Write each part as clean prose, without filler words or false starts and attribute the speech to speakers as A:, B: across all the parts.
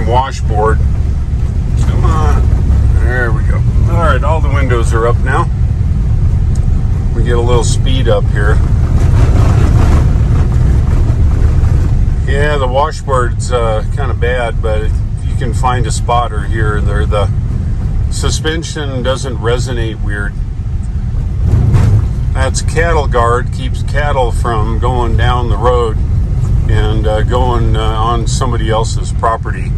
A: prime washboard. Come on. There we go. All right, all the windows are up now. We get a little speed up here. Yeah, the washboard's kind of bad, but if you can find a spotter here, the suspension doesn't resonate weird. That's cattle guard, keeps cattle from going down the road and going on somebody else's property.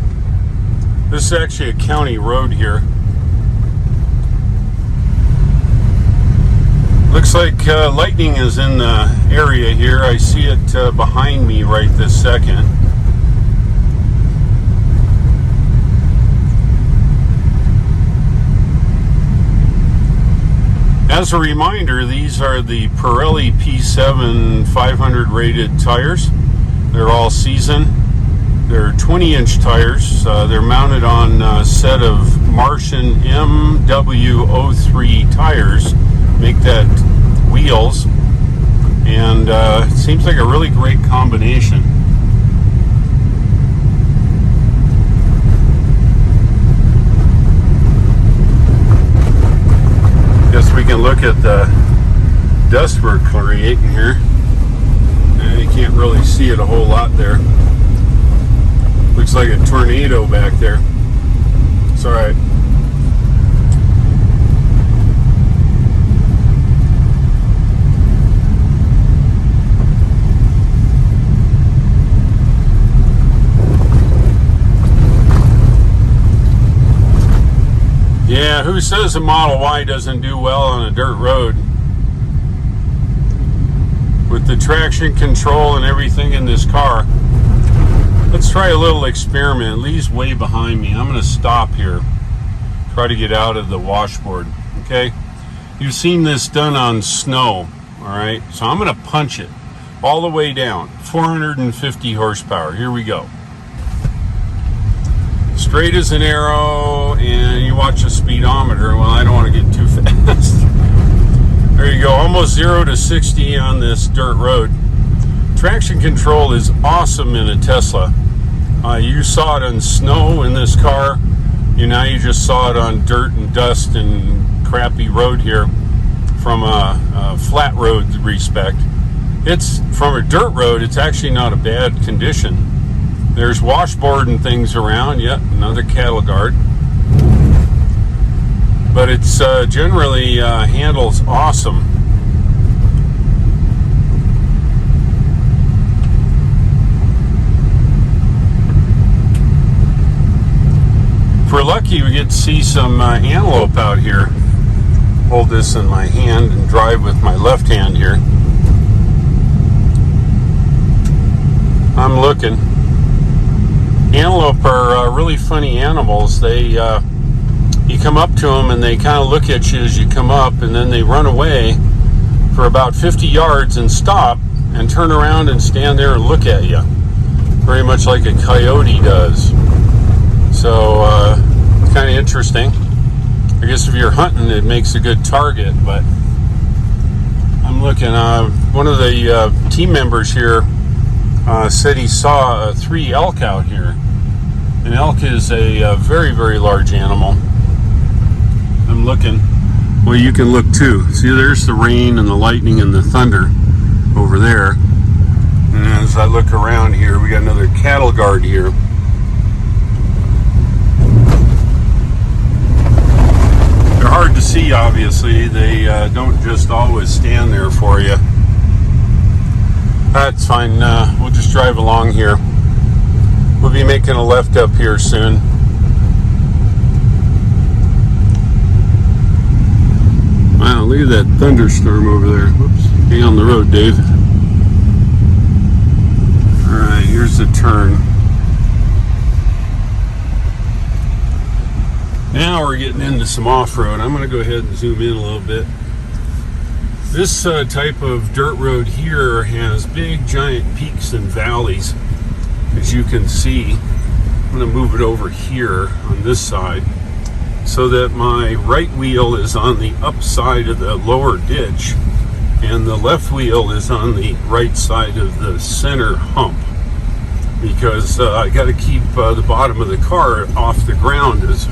A: This is actually a county road here. Looks like lightning is in the area here. I see it behind me right this second. As a reminder, these are the Pirelli P7 500 rated tires. They're all season. They're 20-inch tires. They're mounted on a set of Martian MW03 tires. Make that wheels, and it seems like a really great combination. Guess we can look at the dust we're creating here. You can't really see it a whole lot there. Looks like a tornado back there. It's all right. Yeah, who says a Model Y doesn't do well on a dirt road? With the traction control and everything in this car. Let's try a little experiment. Lee's way behind me. I'm going to stop here. Try to get out of the washboard. Okay? You've seen this done on snow. Alright? So I'm going to punch it all the way down. 450 horsepower. Here we go. Straight as an arrow, and you watch the speedometer. Well, I don't want to get too fast. There you go, almost 0 to 60 on this dirt road. Traction control is awesome in a Tesla. You saw it on snow in this car. Now you just saw it on dirt and dust and crappy road here from a flat road respect. It's from a dirt road, it's actually not a bad condition. There's washboard and things around. Yep, another cattle guard. But it's generally handles awesome. If we're lucky, we get to see some antelope out here. Hold this in my hand and drive with my left hand here. I'm looking. Antelope are really funny animals. They, you come up to them and they kind of look at you as you come up, and then they run away for about 50 yards and stop and turn around and stand there and look at you. Very much like a coyote does. So, it's kind of interesting. I guess if you're hunting, it makes a good target, but I'm looking, one of the team members here said he saw 3 elk out here. An elk is a very, very large animal. I'm looking. Well, you can look too. See, there's the rain and the lightning and the thunder over there. And as I look around here, we got another cattle guard here. They're hard to see, obviously. They don't just always stand there for you. That's fine. We'll just drive along here. We'll be making a left up here soon. Wow, look at that thunderstorm over there. Whoops. Stay on the road, Dave. Alright, here's the turn. Now we're getting into some off-road. I'm going to go ahead and zoom in a little bit. This type of dirt road here has big giant peaks and valleys, as you can see. I'm going to move it over here on this side so that my right wheel is on the upside of the lower ditch and the left wheel is on the right side of the center hump. because I got to keep the bottom of the car off the ground as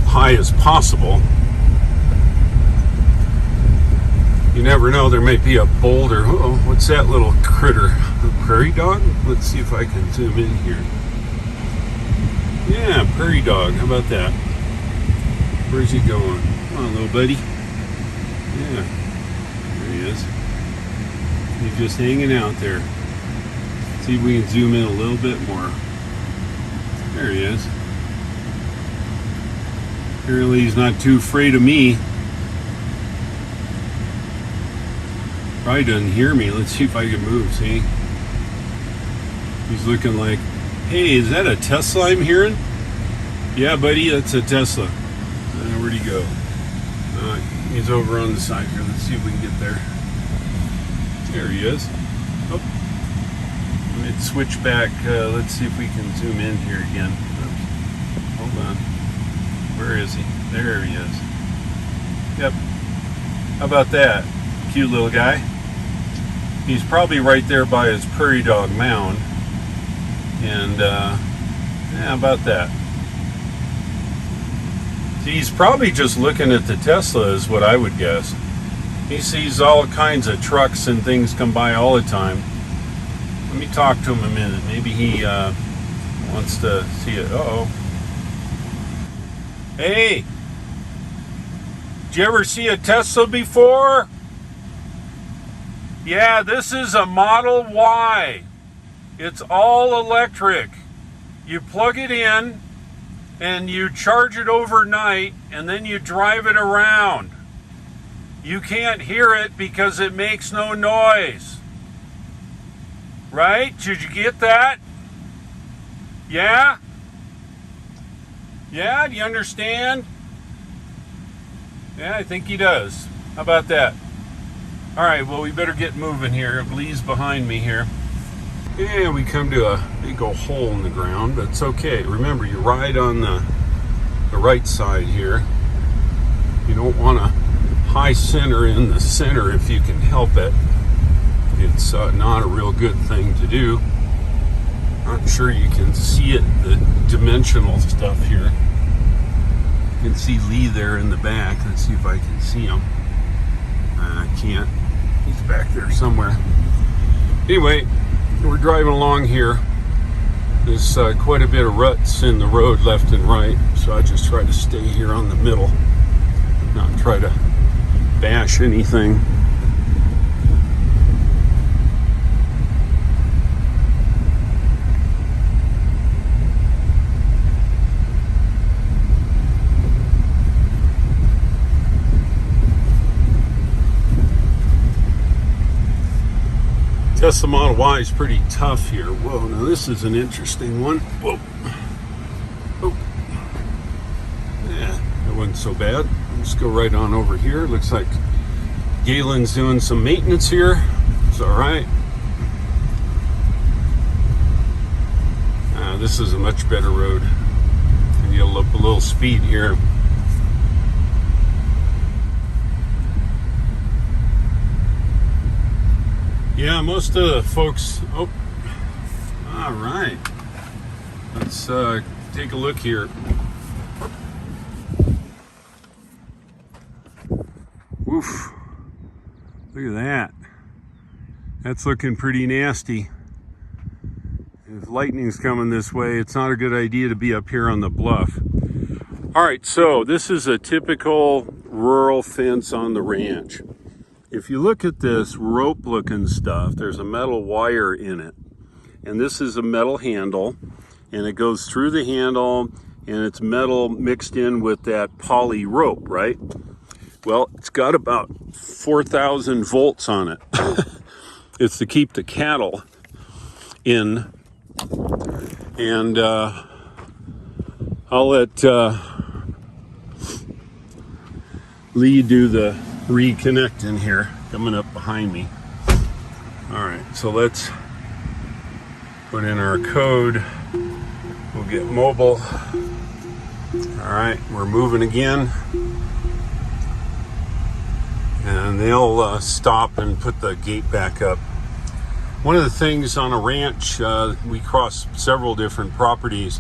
A: high as possible. You never know, there may be a boulder. Oh, what's that little critter? A prairie dog? Let's see if I can zoom in here. Yeah, prairie dog. How about that? Where's he going? Come on, little buddy. Yeah, there he is. He's just hanging out there. See if we can zoom in a little bit more. There he is. Apparently he's not too afraid of me. Probably doesn't hear me. Let's see if I can move, see? He's looking like, hey, is that a Tesla I'm hearing? Yeah, buddy, that's a Tesla. Where'd he go? He's over on the side here. Let's see if we can get there. There he is. Oh, let me switch back. Let's see if we can zoom in here again. Oops. Hold on. Where is he? There he is. Yep. How about that? Cute little guy. He's probably right there by his prairie dog mound. And, yeah, how about that? See, he's probably just looking at the Tesla is what I would guess. He sees all kinds of trucks and things come by all the time. Let me talk to him a minute. Maybe he wants to see it. Uh-oh. Hey! Did you ever see a Tesla before? Yeah, this is a Model Y. It's all electric. You plug it in and you charge it overnight and then you drive it around. You can't hear it because it makes no noise. Right? Did you get that? Yeah? Yeah, do you understand? Yeah, I think he does. How about that? All right, well, we better get moving here. Lee's behind me here. Yeah, we come to a big old hole in the ground, but it's okay. Remember, you ride on the right side here. You don't want to high center in the center if you can help it. It's not a real good thing to do. Not sure you can see it, the dimensional stuff here. You can see Lee there in the back. Let's see if I can see him. I can't. He's back there somewhere. Anyway, we're driving along here. There's quite a bit of ruts in the road left and right, so I just try to stay here on the middle, not try to bash anything. Tesla Model Y is pretty tough here. Whoa, now this is an interesting one. Whoa. Oh. Yeah, that wasn't so bad. Let's go right on over here. Looks like Galen's doing some maintenance here. It's all right. This is a much better road. And you'll up a little speed here. Yeah, most of the folks. Oh, all right. Let's take a look here. Woof! Look at that. That's looking pretty nasty. If lightning's coming this way, it's not a good idea to be up here on the bluff. All right, so this is a typical rural fence on the ranch. If you look at this rope looking stuff, there's a metal wire in it. And this is a metal handle, and it goes through the handle, and it's metal mixed in with that poly rope, right? Well, it's got about 4,000 volts on it. It's to keep the cattle in. And I'll let Lee do the reconnecting here, coming up behind me. All right, so let's put in our code. We'll get mobile. All right, we're moving again. And they'll stop and put the gate back up. One of the things on a ranch, we cross several different properties.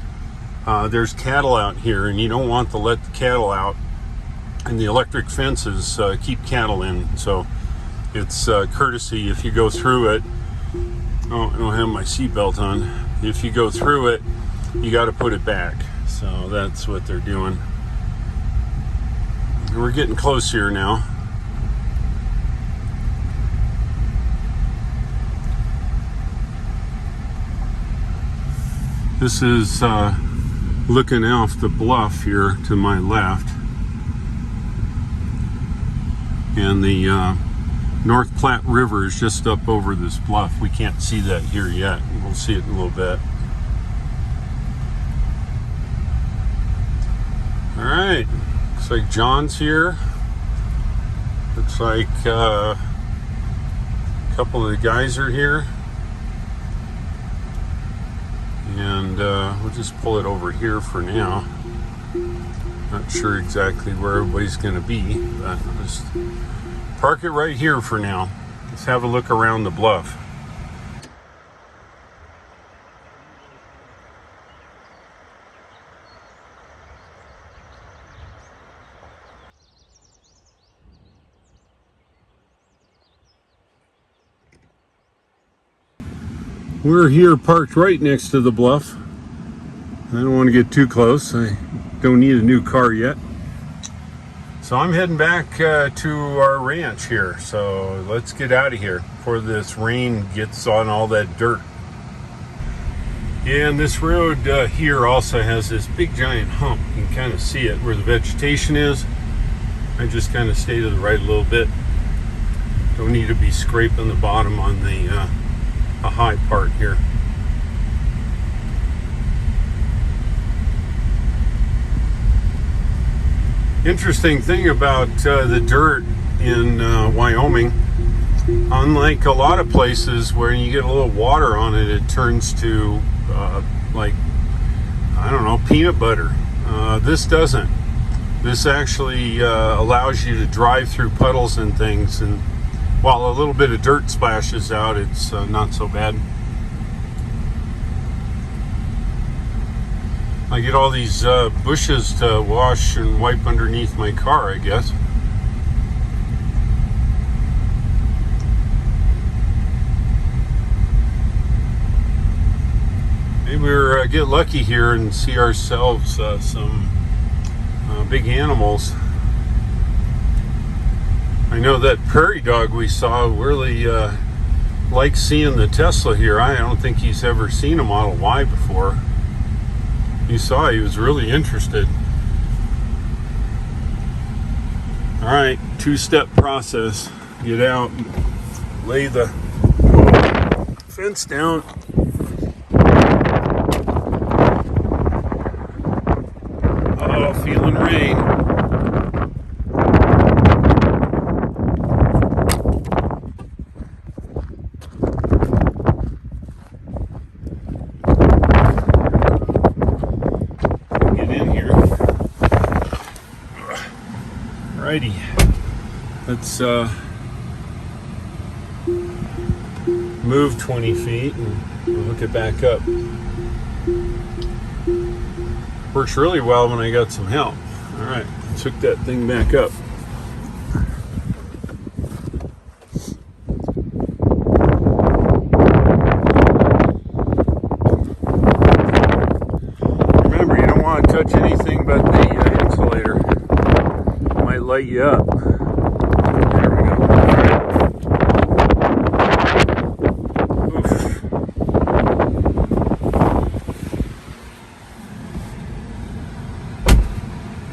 A: There's cattle out here, and you don't want to let the cattle out, and the electric fences keep cattle in, so it's courtesy if you go through it. Oh, I don't have my seatbelt on. If you go through it, you got to put it back. So that's what they're doing. We're getting close here now. This is looking off the bluff here to my left. And the North Platte River is just up over this bluff. We can't see that here yet. We'll see it in a little bit. All right, looks like John's here. Looks like a couple of the guys are here. And we'll just pull it over here for now. Not sure exactly where everybody's going to be, but I'll just park it right here for now. Let's have a look around the bluff. We're here parked right next to the bluff. I don't want to get too close. I don't need a new car yet. So I'm heading back to our ranch here. So let's get out of here before this rain gets on all that dirt. And this road here also has this big giant hump. You can kind of see it where the vegetation is. I just kind of stay to the right a little bit. Don't need to be scraping the bottom on the a high part here. Interesting thing about the dirt in Wyoming, unlike a lot of places where you get a little water on it, it turns to like, I don't know, peanut butter. This doesn't. This actually allows you to drive through puddles and things, and while a little bit of dirt splashes out, it's not so bad. I get all these bushes to wash and wipe underneath my car, I guess. Maybe we'll get lucky here and see ourselves some big animals. I know that prairie dog we saw really likes seeing the Tesla here. I don't think he's ever seen a Model Y before. He saw, he was really interested. All right, two-step process. Get out, lay the fence down. Oh, feeling rain. Alrighty, let's move 20 feet and we'll hook it back up. Works really well when I got some help. Alright, let's hook that thing back up. Remember, you don't want to touch anything but the insulator. Light you up. There we go. Oof.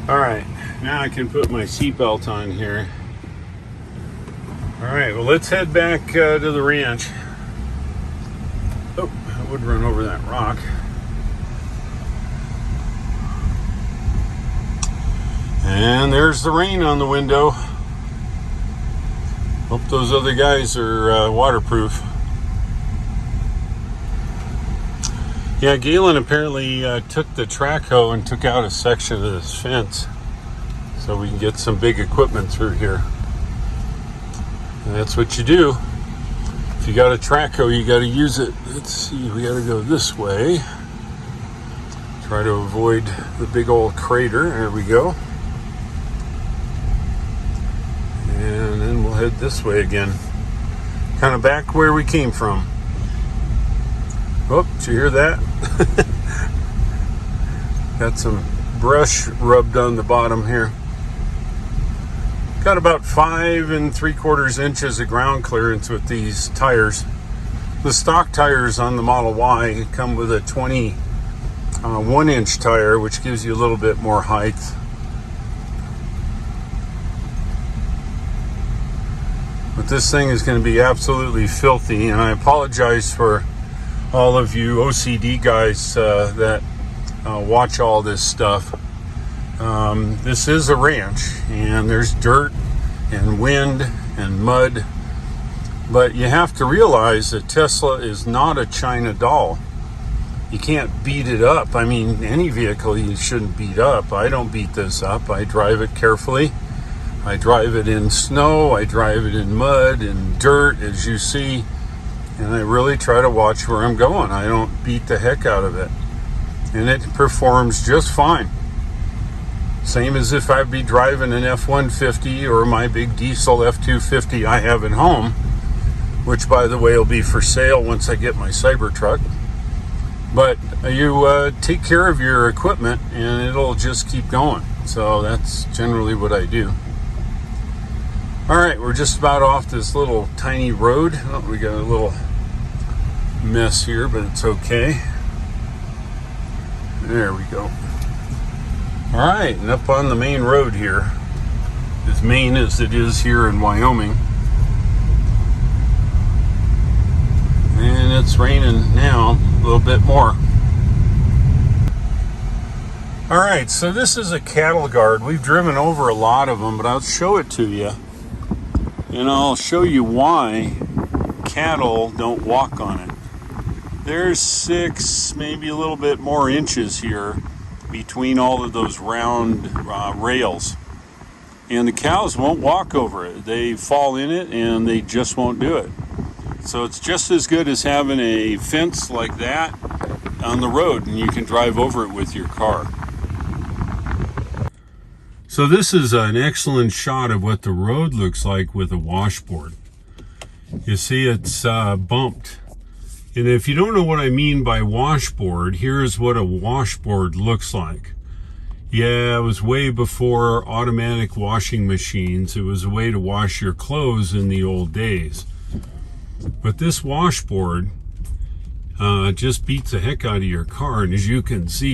A: All right, now I can put my seatbelt on here. All right, well, let's head back to the ranch. Oh, I would run over that rock. And there's the rain on the window. Hope those other guys are waterproof. Yeah, Galen apparently took the track hoe and took out a section of this fence so we can get some big equipment through here. And that's what you do. If you got a Traco, you got to use it. Let's see, we got to go this way. Try to avoid the big old crater. There we go. And then we'll head this way again. Kind of back where we came from. Oh, did you hear that? Got some brush rubbed on the bottom here. Got about 5 3/4 inches of ground clearance with these tires. The stock tires on the Model Y come with a 1-inch tire, which gives you a little bit more height. But this thing is going to be absolutely filthy, and I apologize for all of you OCD guys that watch all this stuff. This is a ranch, and there's dirt and wind and mud, but you have to realize that Tesla is not a China doll. You can't beat it up. I mean, any vehicle you shouldn't beat up. I don't beat this up. I drive it carefully. I drive it in snow, I drive it in mud and dirt, as you see, and I really try to watch where I'm going. I don't beat the heck out of it, and it performs just fine. Same as if I'd be driving an F-150 or my big diesel F-250 I have at home, which, by the way, will be for sale once I get my Cybertruck. But you take care of your equipment and it'll just keep going. So that's generally what I do. All right, we're just about off this little tiny road. Oh, we got a little mess here, but it's okay. There we go. All right, and up on the main road here, as main as it is here in Wyoming. And it's raining now a little bit more. All right, so this is a cattle guard. We've driven over a lot of them, but I'll show it to you. And I'll show you why cattle don't walk on it. There's 6, maybe a little bit more inches here between all of those round rails. And the cows won't walk over it. They fall in it and they just won't do it. So it's just as good as having a fence like that on the road, and you can drive over it with your car. So this is an excellent shot of what the road looks like with a washboard. You see it's bumped. And if you don't know what I mean by washboard, here's what a washboard looks like. Yeah, it was way before automatic washing machines. It was a way to wash your clothes in the old days. But this washboard just beats the heck out of your car. And as you can see,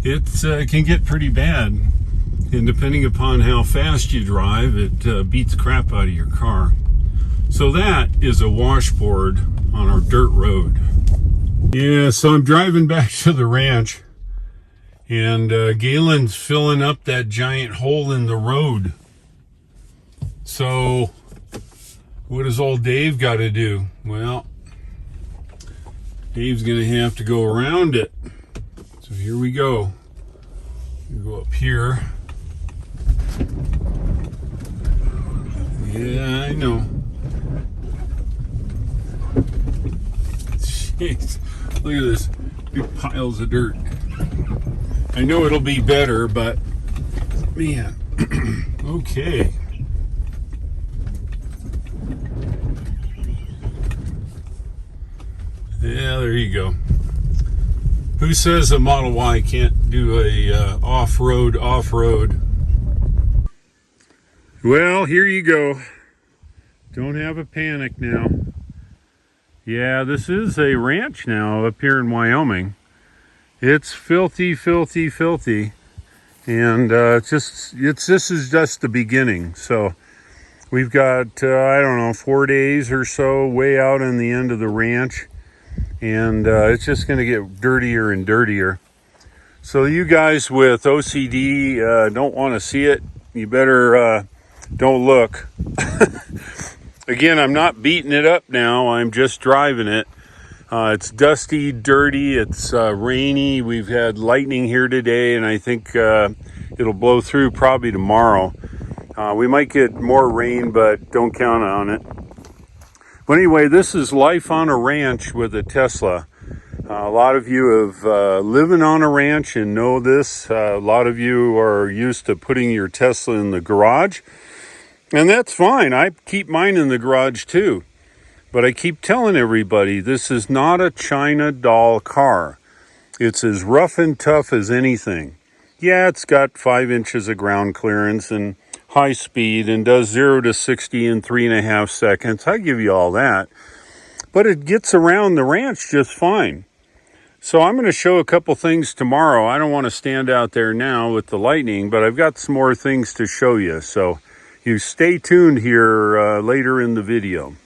A: it can get pretty bad. And depending upon how fast you drive, it beats crap out of your car. So that is a washboard on our dirt road. Yeah, so I'm driving back to the ranch, and Galen's filling up that giant hole in the road. So what does old Dave got to do? Well, Dave's going to have to go around it. So here we go. We go up here. Yeah, I know. Jeez, look at this. Big piles of dirt. I know it'll be better, but man. Okay. Yeah, there you go. Who says a Model Y can't do a off-road? Well, here you go. Don't have a panic now. Yeah, this is a ranch now up here in Wyoming. It's filthy, filthy, filthy. And this is just the beginning. So we've got, I don't know, 4 days or so way out on the end of the ranch. And it's just going to get dirtier and dirtier. So you guys with OCD don't want to see it. You better don't look. Again, I'm not beating it up now. I'm just driving it. It's dusty, dirty. It's rainy. We've had lightning here today, and I think it'll blow through probably tomorrow. We might get more rain, but don't count on it. But anyway, this is life on a ranch with a Tesla. A lot of you have living on a ranch and know this. A lot of you are used to putting your Tesla in the garage. And that's fine. I keep mine in the garage too. But I keep telling everybody this is not a China doll car. It's as rough and tough as anything. Yeah, it's got 5 inches of ground clearance and high speed and does 0 to 60 in 3.5 seconds. I give you all that. But it gets around the ranch just fine. So I'm going to show a couple things tomorrow. I don't want to stand out there now with the lightning, but I've got some more things to show you. So you stay tuned here later in the video.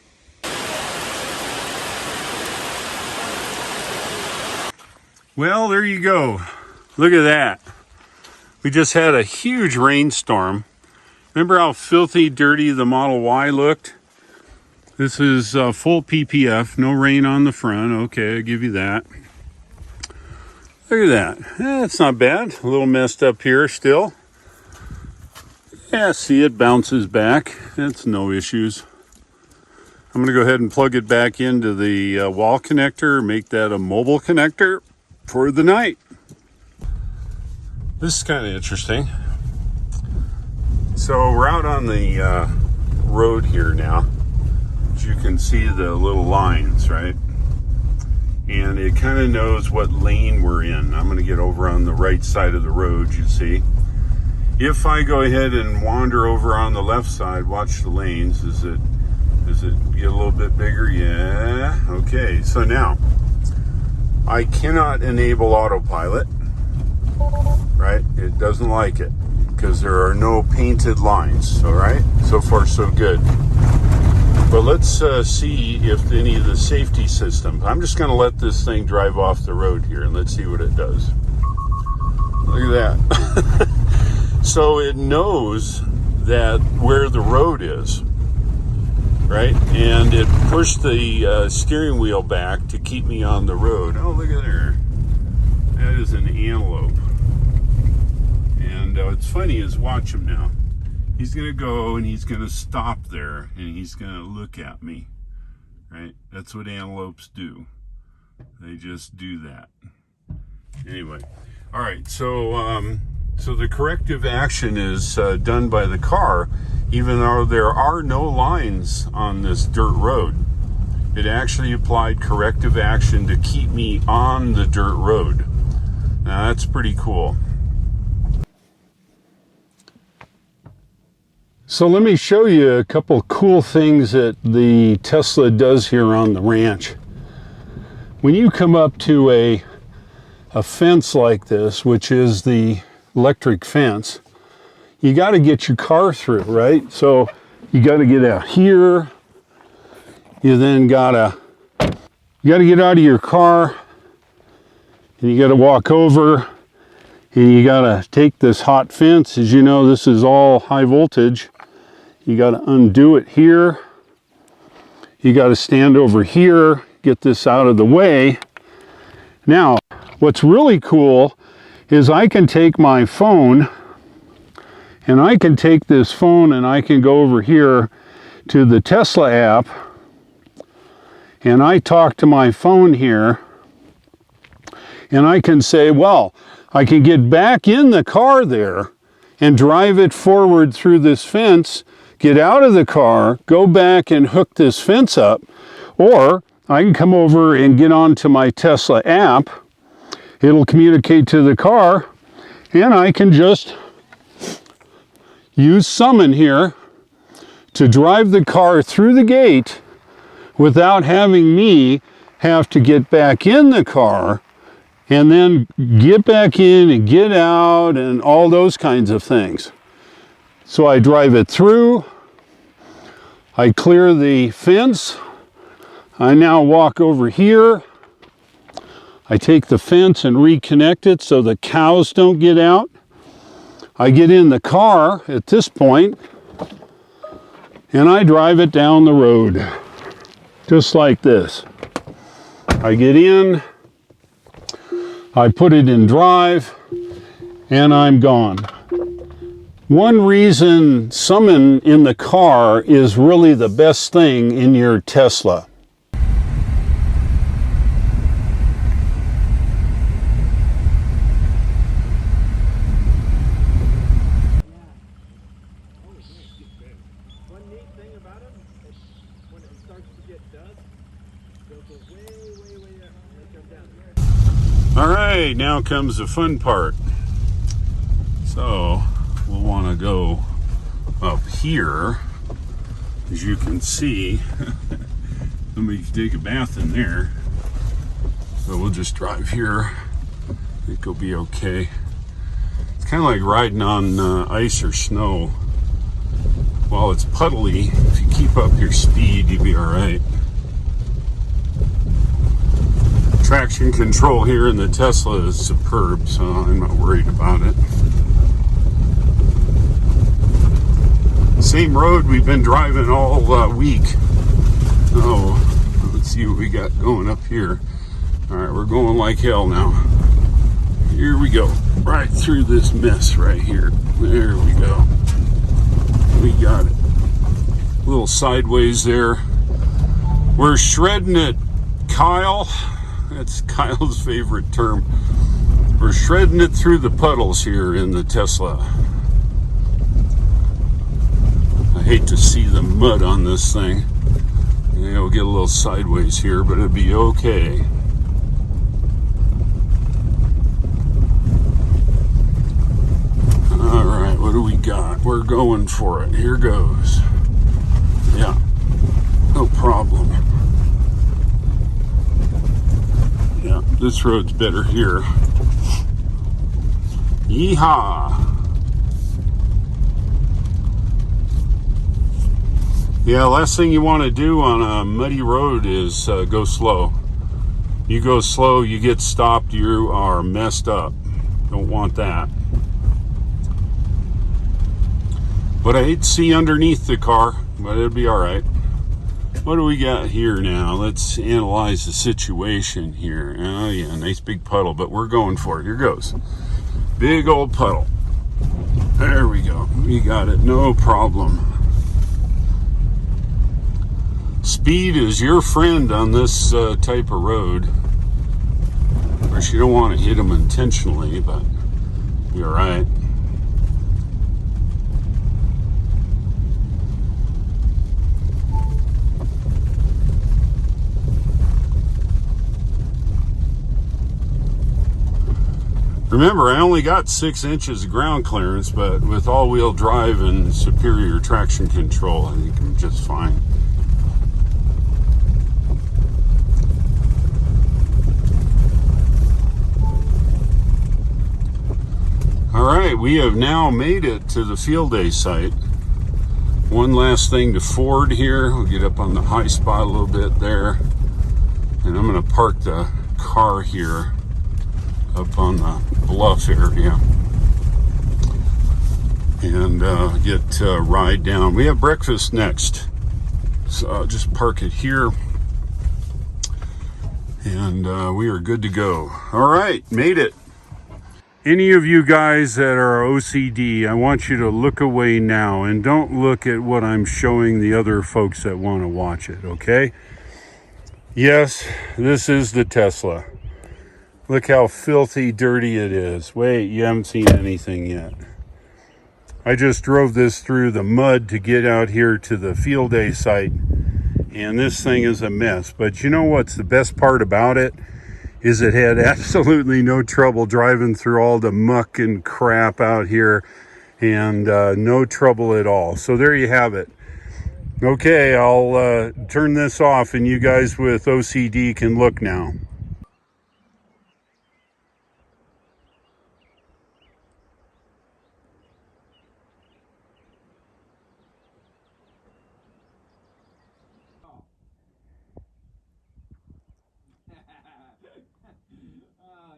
A: Well, there you go. Look at that. We just had a huge rainstorm. Remember how filthy, dirty the Model Y looked? This is full PPF, no rain on the front. Okay, I'll give you that. Look at that. It's not bad. A little messed up here still. Yeah, see, it bounces back. That's no issues. I'm going to go ahead and plug it back into the wall connector, make that a mobile connector for the night. This is kind of interesting. So we're out on the road here now. As you can see the little lines, right? And it kind of knows what lane we're in. I'm going to get over on the right side of the road, you see. If I go ahead and wander over on the left side, watch the lanes. Does it get a little bit bigger? Yeah. Okay. So now, I cannot enable autopilot, right? It doesn't like it because there are no painted lines, all right? So far, so good. But let's see if any of the safety systems. I'm just going to let this thing drive off the road here and let's see what it does. Look at that. So it knows that where the road is, right? And it pushed the steering wheel back to keep me on the road. Oh, look at there. That is an antelope. And what's funny is watch him now. He's going to go and he's going to stop there and he's going to look at me, right? That's what antelopes do. They just do that. Anyway, all right. So the corrective action is done by the car, even though there are no lines on this dirt road. It actually applied corrective action to keep me on the dirt road. Now that's pretty cool. So let me show you a couple cool things that the Tesla does here on the ranch. When you come up to a fence like this, which is the electric fence, you got to get your car through, right? So you got to get out here. You then you got to get out of your car and you got to walk over and you got to take this hot fence. As you know, this is all high voltage. You got to undo it here. You got to stand over here, get this out of the way. Now, what's really cool is I can take my phone and I can take this phone and I can go over here to the Tesla app and I talk to my phone here and I can say, well, I can get back in the car there and drive it forward through this fence, get out of the car, go back and hook this fence up, or I can come over and get onto my Tesla app. It'll communicate to the car, and I can just use Summon here to drive the car through the gate without having me have to get back in the car and then get back in and get out and all those kinds of things. So I drive it through, I clear the fence, I now walk over here, I take the fence and reconnect it so the cows don't get out. I get in the car at this point and I drive it down the road, just like this. I get in, I put it in drive, and I'm gone. One reason Summon in the car is really the best thing in your Tesla.
B: One neat thing about them is when it starts to get dust, they'll go way up and they come down.
A: All right, now comes the fun part. So we'll want to go up here. As you can see, somebody can take a bath in there. So we'll just drive here. I think it'll be okay. It's kind of like riding on ice or snow. While it's puddly, if you keep up your speed, you'll be all right. Traction control here in the Tesla is superb, so I'm not worried about it. Same road we've been driving all week. Oh, let's see what we got going up here. All right, we're going like hell now. Here we go, right through this mess right here. There we go. We got it. A little sideways there. We're shredding it, Kyle. That's Kyle's favorite term. We're shredding it through the puddles here in the Tesla. I hate to see the mud on this thing. Yeah, we'll get a little sideways here, but it'll be okay. All right, what do we got? We're going for it. Here goes. Yeah, no problem. Yeah, this road's better here. Yeehaw! Yeah, last thing you want to do on a muddy road is go slow. You go slow, you get stopped, you are messed up. Don't want that. But I hate to see underneath the car, but it'll be all right. What do we got here now? Let's analyze the situation here. Oh yeah, nice big puddle, but we're going for it. Here goes. Big old puddle. There we go. We got it, no problem. Speed is your friend on this type of road. Of course, you don't want to hit them intentionally, but you're right. Remember, I only got 6 inches of ground clearance, but with all-wheel drive and superior traction control, I think I'm just fine. All right, we have now made it to the field day site. One last thing to ford here. We'll get up on the high spot a little bit there. And I'm gonna park the car here up on the bluff area and get ride down. We have breakfast next, so I'll just park it here and we are good to go. All right, made it. Any of you guys that are OCD, I want you to look away now and don't look at what I'm showing the other folks that want to watch it, okay? Yes, this is the Tesla. Look how filthy dirty it is. Wait, you haven't seen anything yet. I just drove this through the mud to get out here to the field day site, and this thing is a mess. But you know what's the best part about it? Is it had absolutely no trouble driving through all the muck and crap out here, and no trouble at all. So there you have it. Okay, I'll turn this off and you guys with OCD can look now.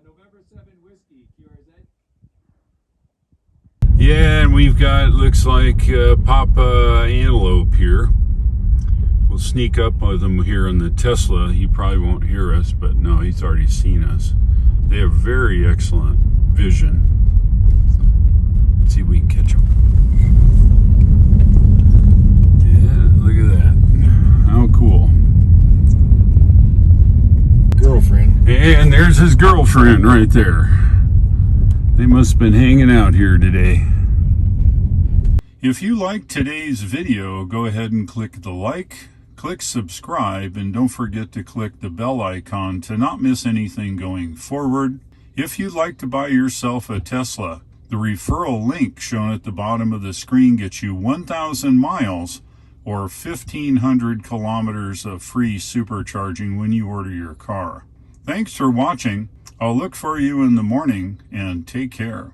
B: November 7 whiskey cures it.
A: Yeah, and we've got, looks like Papa Antelope here. We'll sneak up with him here in the Tesla. He probably won't hear us, but no, he's already seen us. They have very excellent vision. Let's see if we can catch him. cool.
B: Girlfriend.
A: And there's his girlfriend right there. They must have been hanging out here today. If you liked today's video, go ahead and click the like, click subscribe, and don't forget to click the bell icon to not miss anything going forward. If you'd like to buy yourself a Tesla, the referral link shown at the bottom of the screen gets you 1,000 miles or 1,500 kilometers of free supercharging when you order your car. Thanks for watching. I'll look for you in the morning, and take care.